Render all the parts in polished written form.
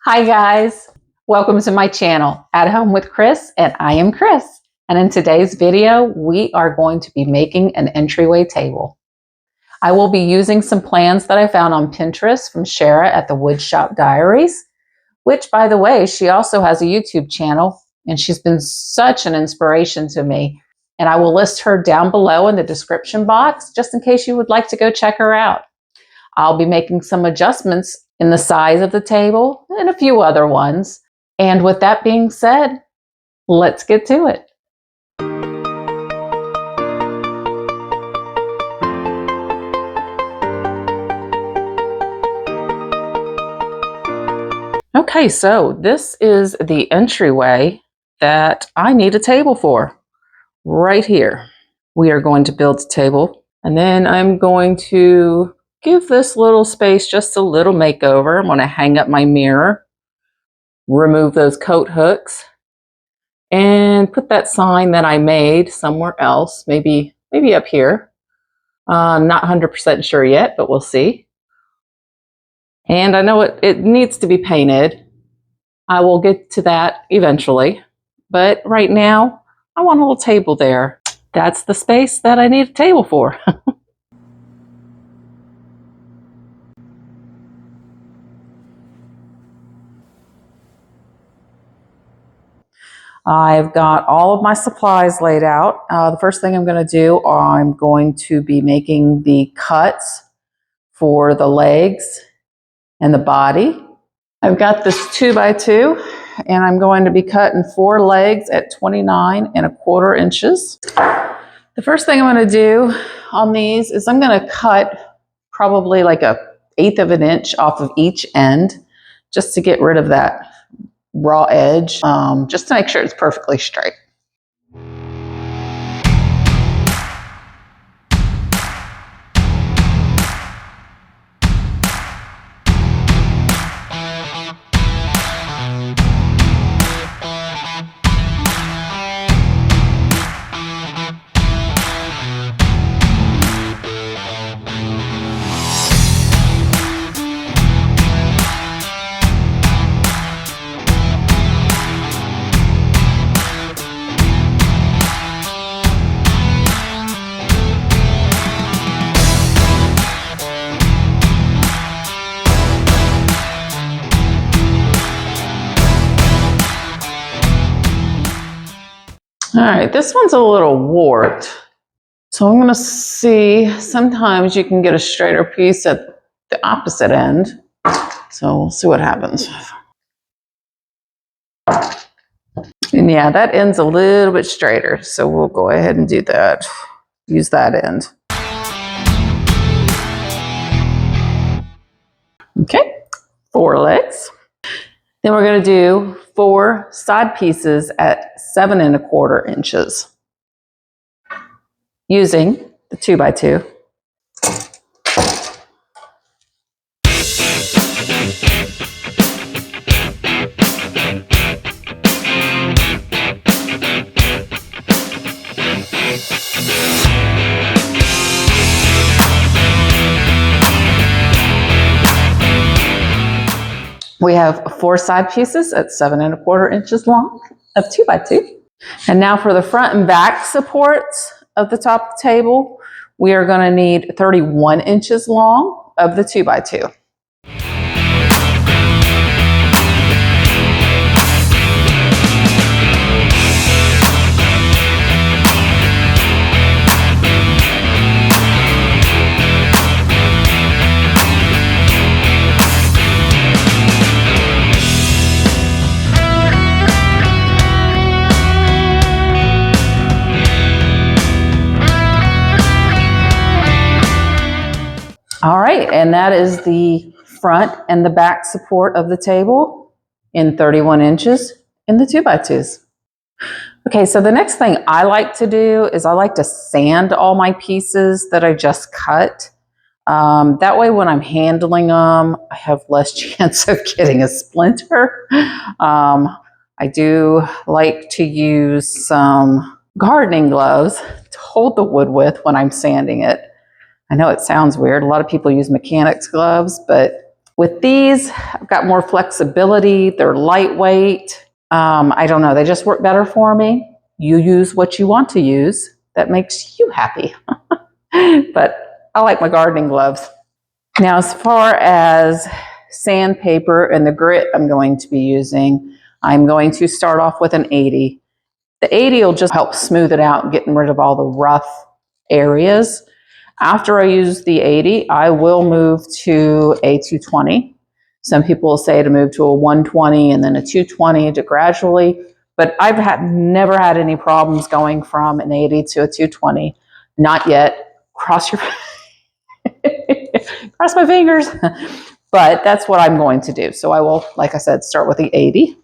Hi guys, welcome to my channel, At Home with Chris, and I am Chris. And in today's video, we are going to be making an entryway table. I will be using some plans that I found on Pinterest from Shara at the WoodshopDiaries, which by the way, she also has a YouTube channel and she's been such an inspiration to me. And I will list her down below in the description box, just in case you would like to go check her out. I'll be making some adjustments in the size of the table and a few other ones. And with that being said, let's get to it. Okay, so this is the entryway that I need a table for right here. We are going to build a table, and then I'm going to give this little space just a little makeover. I'm going to hang up my mirror, remove those coat hooks, and put that sign that I made somewhere else, maybe up here. Not 100% sure yet, but we'll see. And I know it needs to be painted. I will get to that eventually, but right now I want a little table there. That's the space that I need a table for. I've got all of my supplies laid out. The first thing I'm going to do, I'm going to be making the cuts for the legs and the body. I've got this 2x2 and I'm going to be cutting 4 legs at 29¼ inches. The first thing I'm going to do on these is I'm going to cut probably like 1/8 of an inch off of each end just to get rid of that raw edge, just to make sure it's perfectly straight. All right, this one's a little warped. So I'm gonna see, sometimes you can get a straighter piece at the opposite end. So we'll see what happens. And yeah, that end's a little bit straighter. So we'll go ahead and do that. Use that end. Okay, 4 legs. Then we're gonna do 4 side pieces at 7¼ inches using the 2x2. We have 4 side pieces at 7¼ inches long of 2x2. And now for the front and back supports of the top of the table, we are going to need 31 inches long of the 2x2. All right, and that is the front and the back support of the table in 31 inches in the 2x2s. Okay, so the next thing I like to do is I like to sand all my pieces that I just cut. That way when I'm handling them, I have less chance of getting a splinter. I do like to use some gardening gloves to hold the wood with when I'm sanding it. I know it sounds weird. A lot of people use mechanics gloves, but With these, I've got more flexibility. They're lightweight. I don't know, they just work better for me. You use what you want to use that makes you happy. But I like my gardening gloves. Now, as far as sandpaper and the grit I'm going to be using, I'm going to start off with an 80. The 80 will just help smooth it out, getting rid of all the rough areas. After I use the 80, I will move to a 220. Some people will say to move to a 120 and then a 220 to gradually, but I've never had any problems going from an 80 to a 220. Not yet. Cross my fingers. But that's what I'm going to do. So I will, like I said, start with the 80.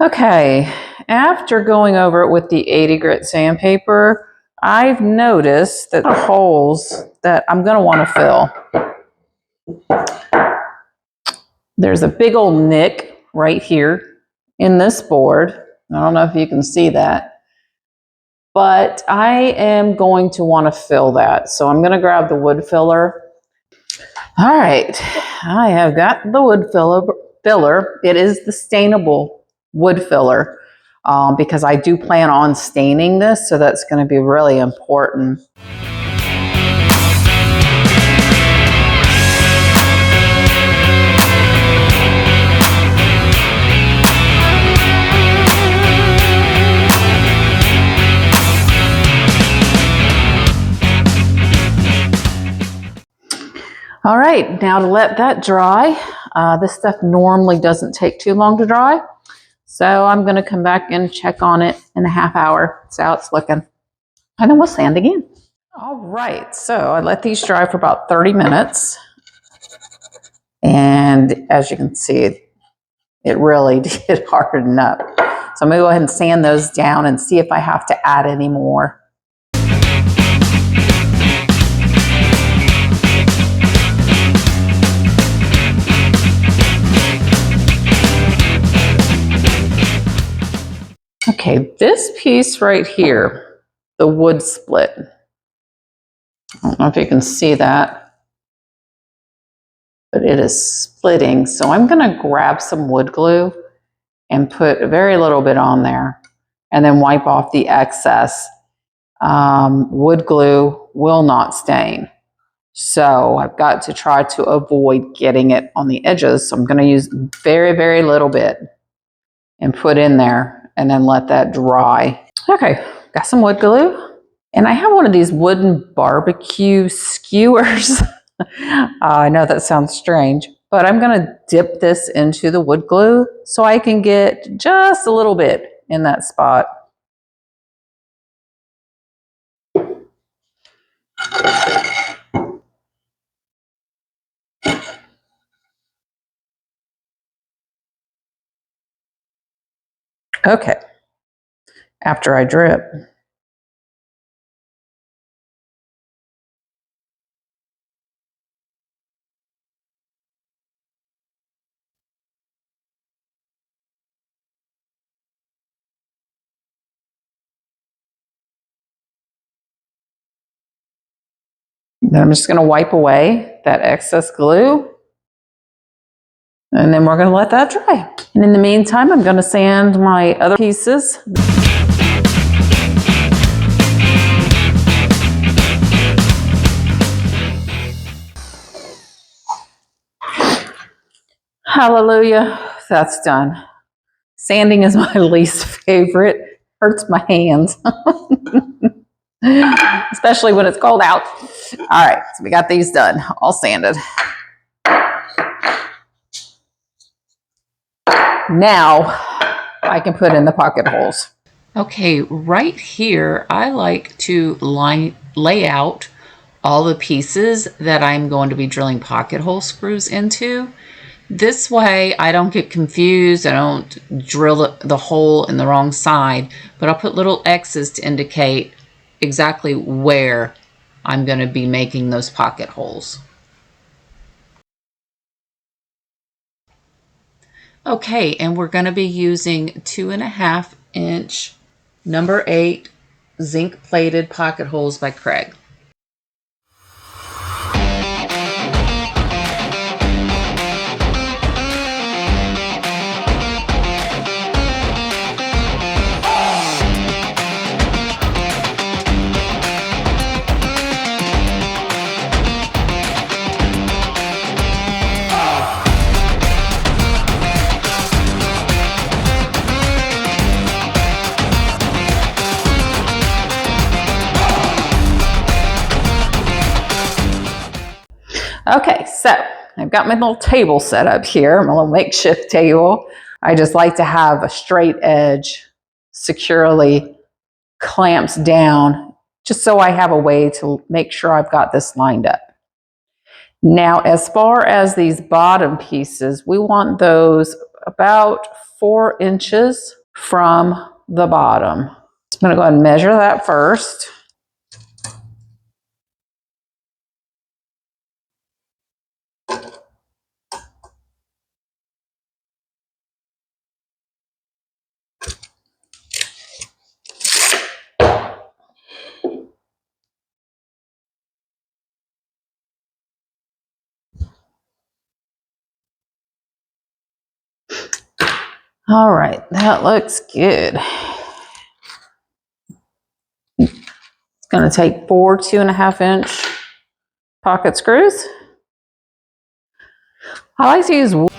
Okay, after going over it with the 80 grit sandpaper, I've noticed that the holes that I'm going to want to fill. There's a big old nick right here in this board. I don't know if you can see that, but I am going to want to fill that. So I'm going to grab the wood filler. All right, I have got the wood filler. It is the Stainable wood filler because I do plan on staining this, so that's going to be really important. All right, now to let that dry. This stuff normally doesn't take too long to dry. So I'm going to come back and check on it in a half hour, see how it's looking. And then we'll sand again. All right, so I let these dry for about 30 minutes. And as you can see, it really did harden up. So I'm going to go ahead and sand those down and see if I have to add any more. Okay, this piece right here, the wood split. I don't know if you can see that, but it is splitting. So I'm going to grab some wood glue and put a very little bit on there and then wipe off the excess. Wood glue will not stain. So I've got to try to avoid getting it on the edges. So I'm going to use very, very little bit and put in there and then let that dry. Okay, got some wood glue. And I have one of these wooden barbecue skewers. I know that sounds strange, but I'm going to dip this into the wood glue so I can get just a little bit in that spot. Okay, after I drip. Then I'm just going to wipe away that excess glue. And then we're going to let that dry. And in the meantime, I'm going to sand my other pieces. Hallelujah, that's done. Sanding is my least favorite. Hurts my hands. Especially when it's cold out. All right, so we got these done, all sanded. Now I can put in the pocket holes. Okay, right here, I like to lay out all the pieces that I'm going to be drilling pocket hole screws into. This way I don't get confused. I don't drill the hole in the wrong side, but I'll put little X's to indicate exactly where I'm going to be making those pocket holes. Okay, and we're going to be using 2.5-inch number 8 zinc plated pocket holes by Kreg. Okay, so I've got my little table set up here, my little makeshift table. I just like to have a straight edge securely clamps down, just so I have a way to make sure I've got this lined up. Now, as far as these bottom pieces, we want those about 4 inches from the bottom. I'm going to go ahead and measure that first. All right, that looks good. It's going to take 4 2.5-inch pocket screws. I like to use wood.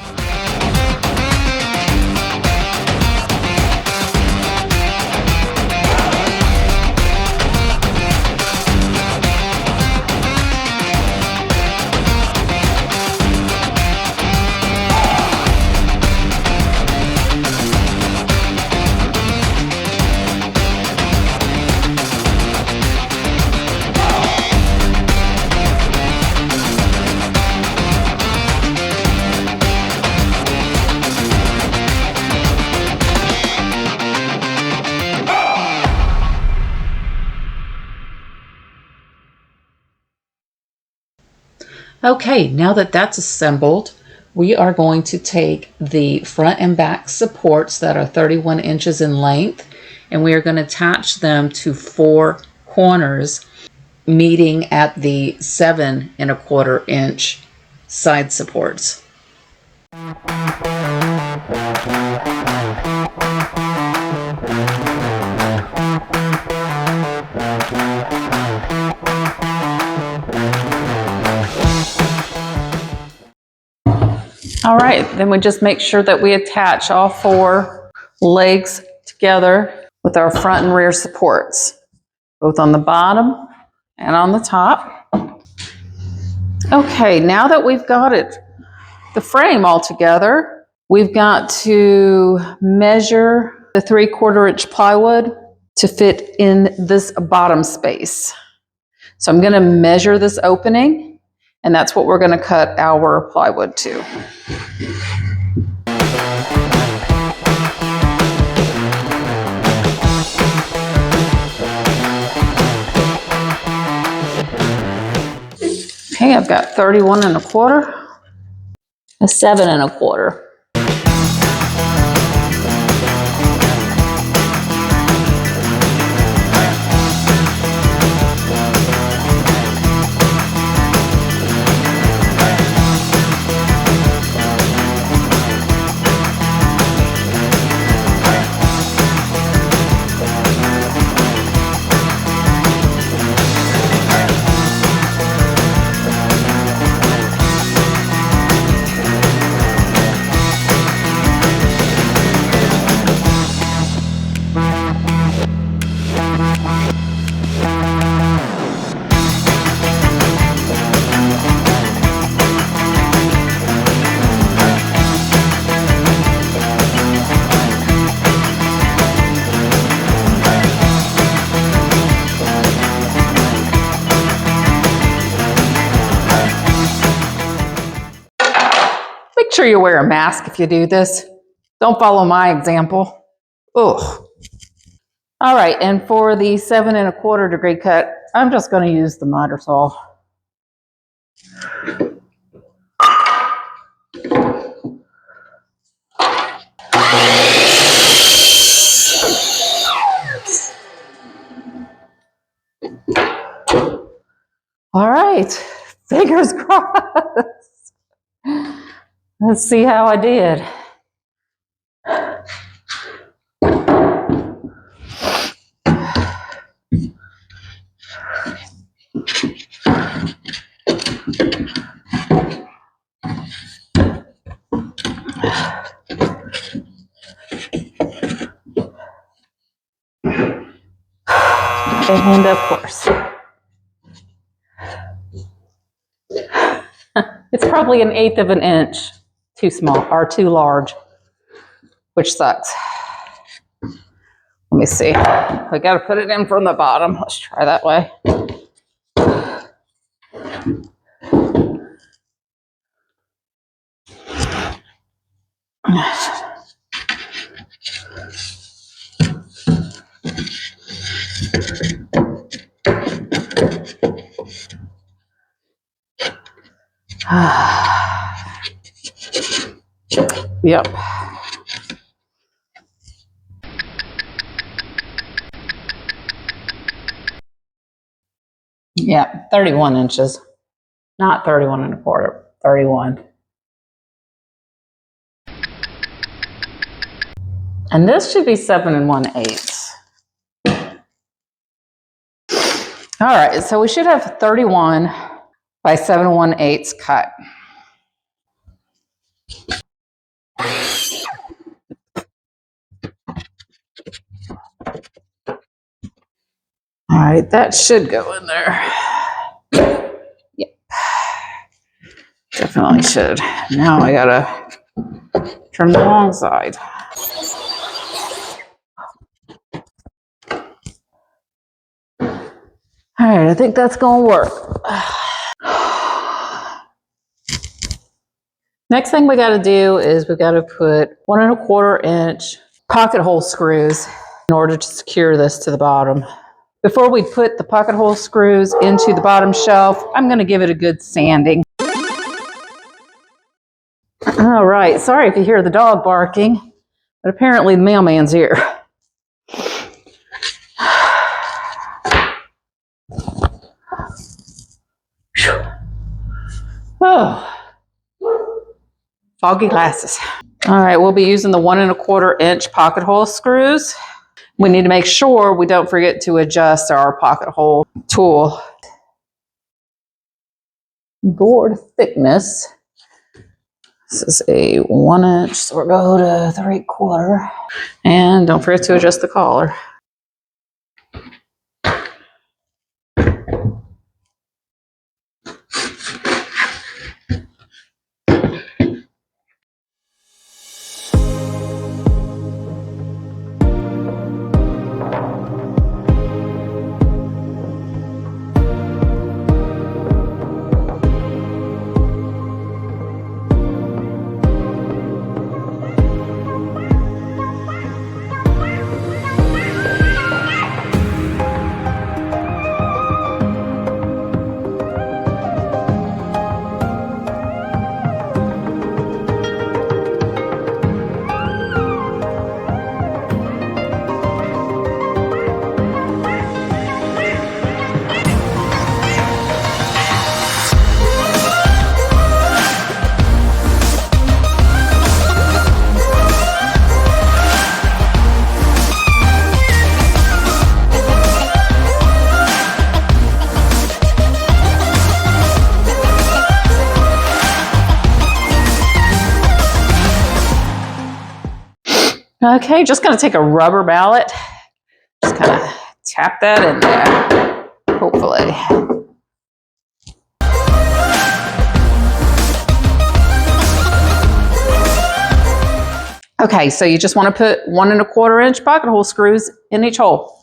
Okay, now that that's assembled, we are going to take the front and back supports that are 31 inches in length, and we are going to attach them to 4 corners meeting at the 7.25-inch side supports. All right, then we just make sure that we attach all 4 legs together with our front and rear supports, both on the bottom and on the top. Okay, now that we've got the frame all together, we've got to measure the 3/4-inch plywood to fit in this bottom space. So I'm going to measure this opening, and that's what we're going to cut our plywood to. Okay, I've got 31.25, a 7.25. Make sure you wear a mask if you do this. Don't follow my example. Ugh. All right, and for the 7.25-degree cut, I'm just going to use the miter saw. Fingers crossed. Let's see how I did. And of course, it's probably 1/8 of an inch too small or too large, which sucks. Let me see. I got to put it in from the bottom. Let's try that way. Yep. Yeah, 31 inches. Not 31 1/4, 31. And this should be 7 1/8. All right, so we should have 31 by 7 1/8 cut. All right, that should go in there. Yep. Definitely should. Now I gotta trim the wrong side. All right, I think that's gonna work. Next thing we gotta do is we gotta put 1 1/4 inch pocket hole screws in order to secure this to the bottom. Before we put the pocket hole screws into the bottom shelf, I'm gonna give it a good sanding. All right, sorry if you hear the dog barking, but apparently the mailman's here. Oh, foggy glasses. All right, we'll be using the 1 1/4 inch pocket hole screws. We need to make sure we don't forget to adjust our pocket hole tool. Board thickness. This is a 1 inch, so we'll go to 3/4. And don't forget to adjust the collar. Okay, just gonna take a rubber mallet, just kind of tap that in there, hopefully. Okay, so you just want to put 1 1/4 inch pocket hole screws in each hole.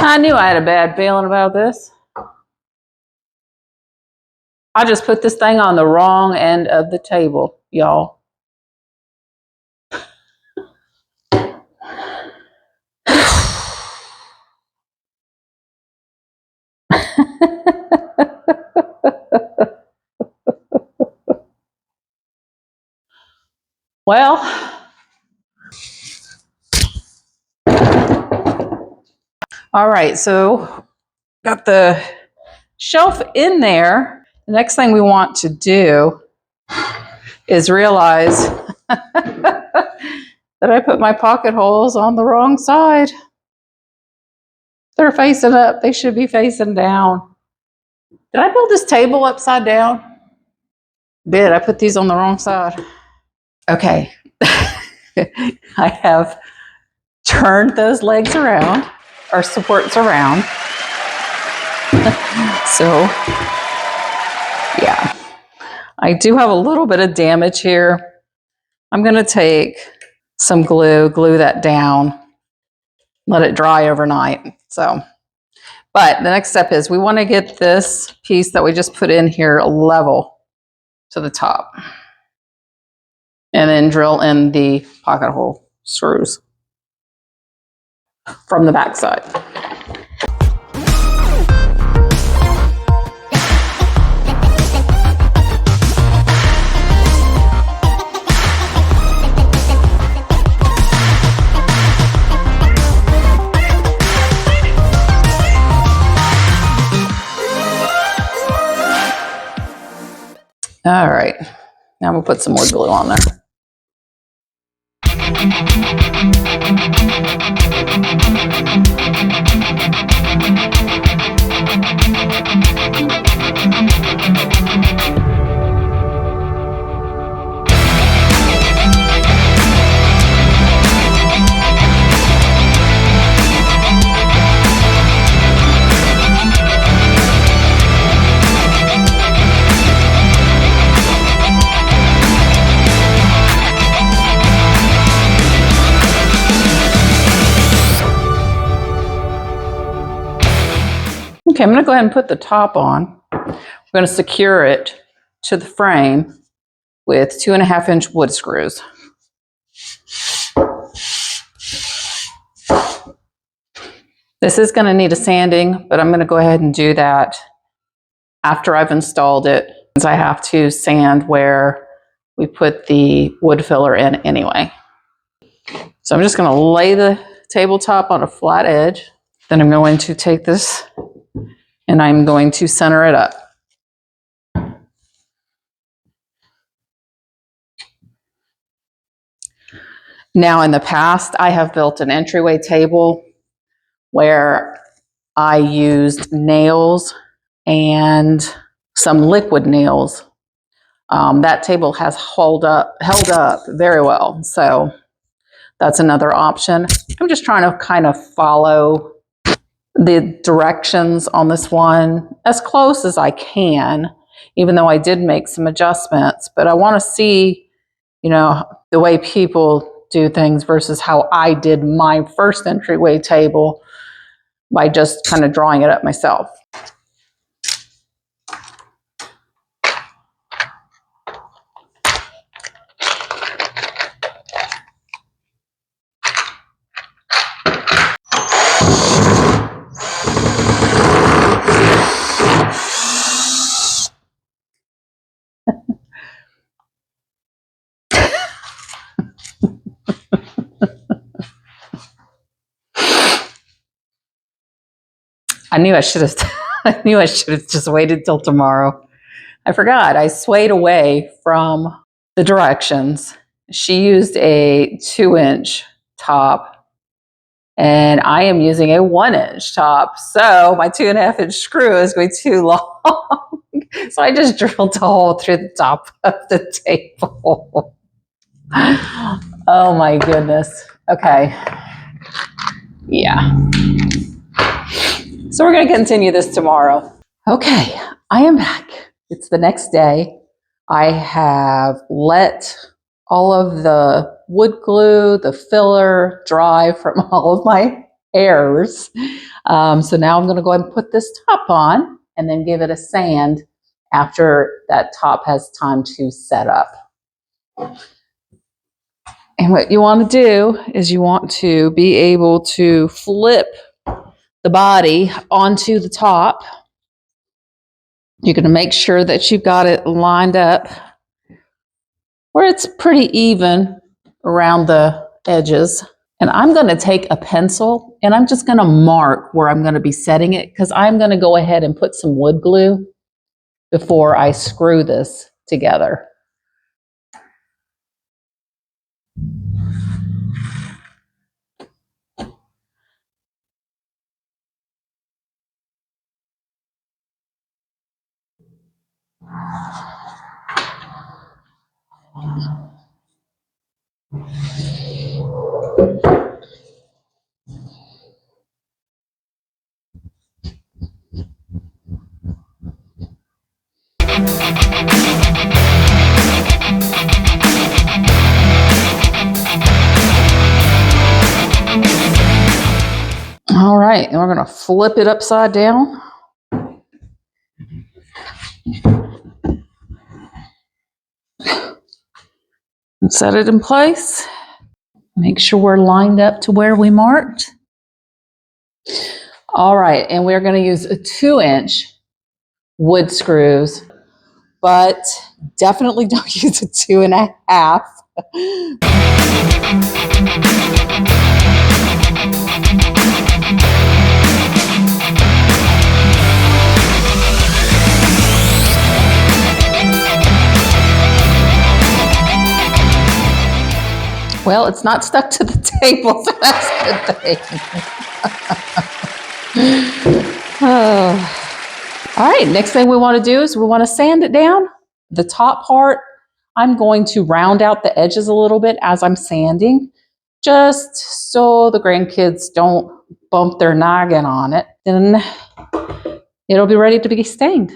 I knew I had a bad feeling about this. I just put this thing on the wrong end of the table, y'all. Well, all right, so got the shelf in there. The next thing we want to do is realize that I put my pocket holes on the wrong side. They're facing up. They should be facing down. Did I build this table upside down? Did. I put these on the wrong side. Okay. I have turned those legs around, or supports around. So, yeah. I do have a little bit of damage here. I'm going to take some glue that down, let it dry overnight. So, but the next step is we want to get this piece that we just put in here level to the top. And then drill in the pocket hole screws from the back side. All right, now we'll put some more glue on there. Okay, I'm going to go ahead and put the top on. I'm going to secure it to the frame with 2.5-inch wood screws. This is going to need a sanding, but I'm going to go ahead and do that after I've installed it, since I have to sand where we put the wood filler in anyway. So I'm just going to lay the tabletop on a flat edge. Then I'm going to take this and I'm going to center it up. Now, in the past, I have built an entryway table where I used nails and some liquid nails. That table has held up very well. So that's another option. I'm just trying to kind of follow the directions on this one as close as I can, even though I did make some adjustments. But I want to see, you know, the way people do things versus how I did my first entryway table by just kind of drawing it up myself. I knew I should have just waited till tomorrow. I forgot. I swayed away from the directions. She used a 2-inch top and I am using a 1-inch top. So my 2.5-inch screw is going too long. So I just drilled a hole through the top of the table. Oh my goodness. Okay. Yeah. So we're going to continue this tomorrow. Okay, I am back. It's the next day. I have let all of the wood glue, the filler dry from all of my errors. So now I'm going to go ahead and put this top on and then give it a sand after that top has time to set up. And what you want to do is you want to be able to flip the body onto the top. You're going to make sure that you've got it lined up where it's pretty even around the edges. And I'm going to take a pencil and I'm just going to mark where I'm going to be setting it, because I'm going to go ahead and put some wood glue before I screw this together. All right, and we're going to flip it upside down. And set it in place. Make sure we're lined up to where we marked. All right, and we're going to use a 2-inch wood screws, but definitely don't use a 2.5. Well, it's not stuck to the table, so that's a good thing. Oh. All right, next thing we want to do is we want to sand it down. The top part, I'm going to round out the edges a little bit as I'm sanding, just so the grandkids don't bump their noggin on it. Then it'll be ready to be stained.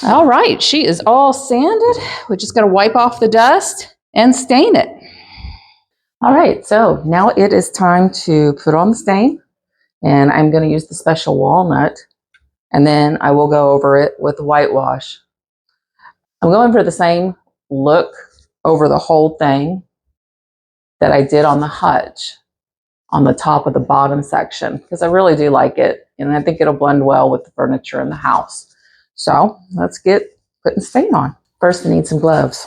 All right, she is all sanded. We're just going to wipe off the dust and stain it. All right, so now it is time to put on the stain, and I'm going to use the Special Walnut, and then I will go over it with the whitewash. I'm going for the same look over the whole thing that I did on the hutch on the top of the bottom section, because I really do like it, and I think it'll blend well with the furniture in the house. So let's get putting stain on. First, we need some gloves.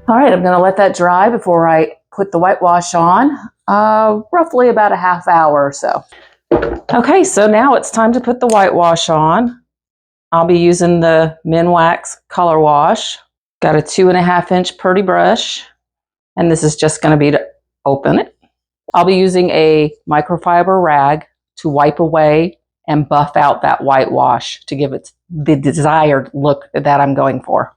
All right, I'm going to let that dry before I put the whitewash on, roughly about a half hour or so. Okay, so now it's time to put the whitewash on. I'll be using the Minwax Color Wash. Got a 2.5-inch purdy brush, and this is just going to be to open it. I'll be using a microfiber rag to wipe away and buff out that whitewash to give it the desired look that I'm going for.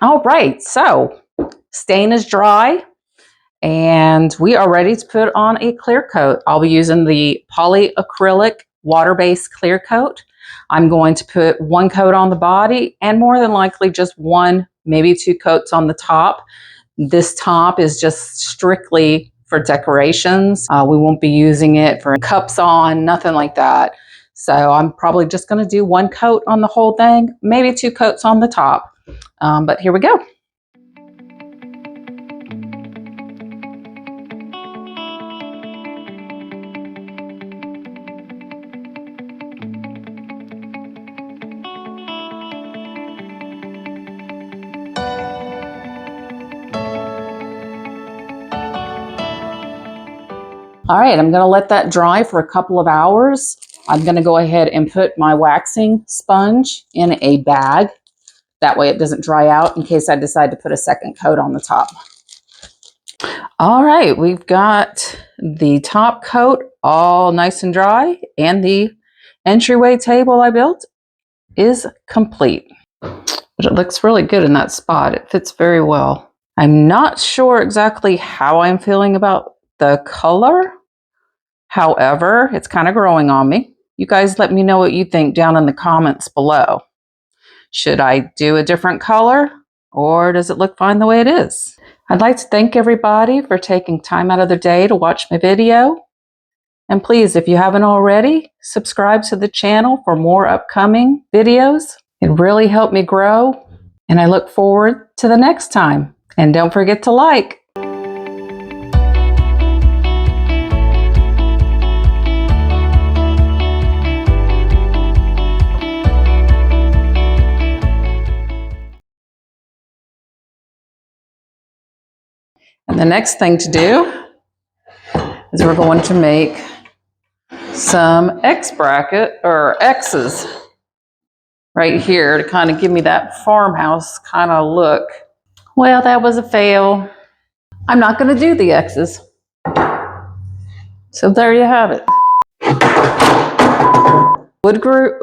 All right, so stain is dry and we are ready to put on a clear coat. I'll be using the polyacrylic water-based clear coat. I'm going to put 1 coat on the body and more than likely just 1, maybe 2 coats on the top. This top is just strictly for decorations. We won't be using it for cups on, nothing like that. So I'm probably just going to do 1 coat on the whole thing, maybe 2 coats on the top. But here we go. All right, I'm going to let that dry for a couple of hours. I'm going to go ahead and put my waxing sponge in a bag. That way it doesn't dry out in case I decide to put a second coat on the top. All right, we've got the top coat all nice and dry, and the entryway table I built is complete. But it looks really good in that spot. It fits very well. I'm not sure exactly how I'm feeling about the color. However, it's kind of growing on me. You guys let me know what you think down in the comments below. Should I do a different color, or does it look fine the way it is? I'd like to thank everybody for taking time out of their day to watch my video. And please, if you haven't already, subscribe to the channel for more upcoming videos. It really helped me grow, and I look forward to the next time. And don't forget to like. And the next thing to do is we're going to make some X bracket or X's right here to kind of give me that farmhouse kind of look. Well, that was a fail. I'm not going to do the X's. So there you have it. Wood grew.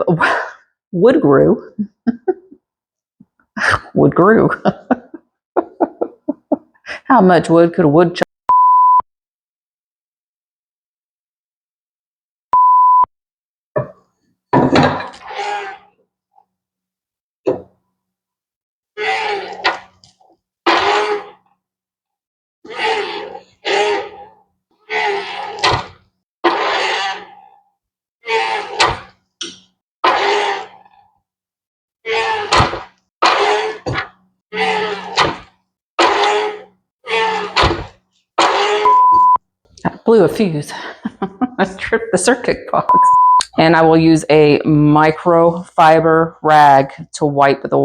Wood grew. How much wood could a woodchop? Blew a fuse. I tripped the circuit box. And I will use a microfiber rag to wipe the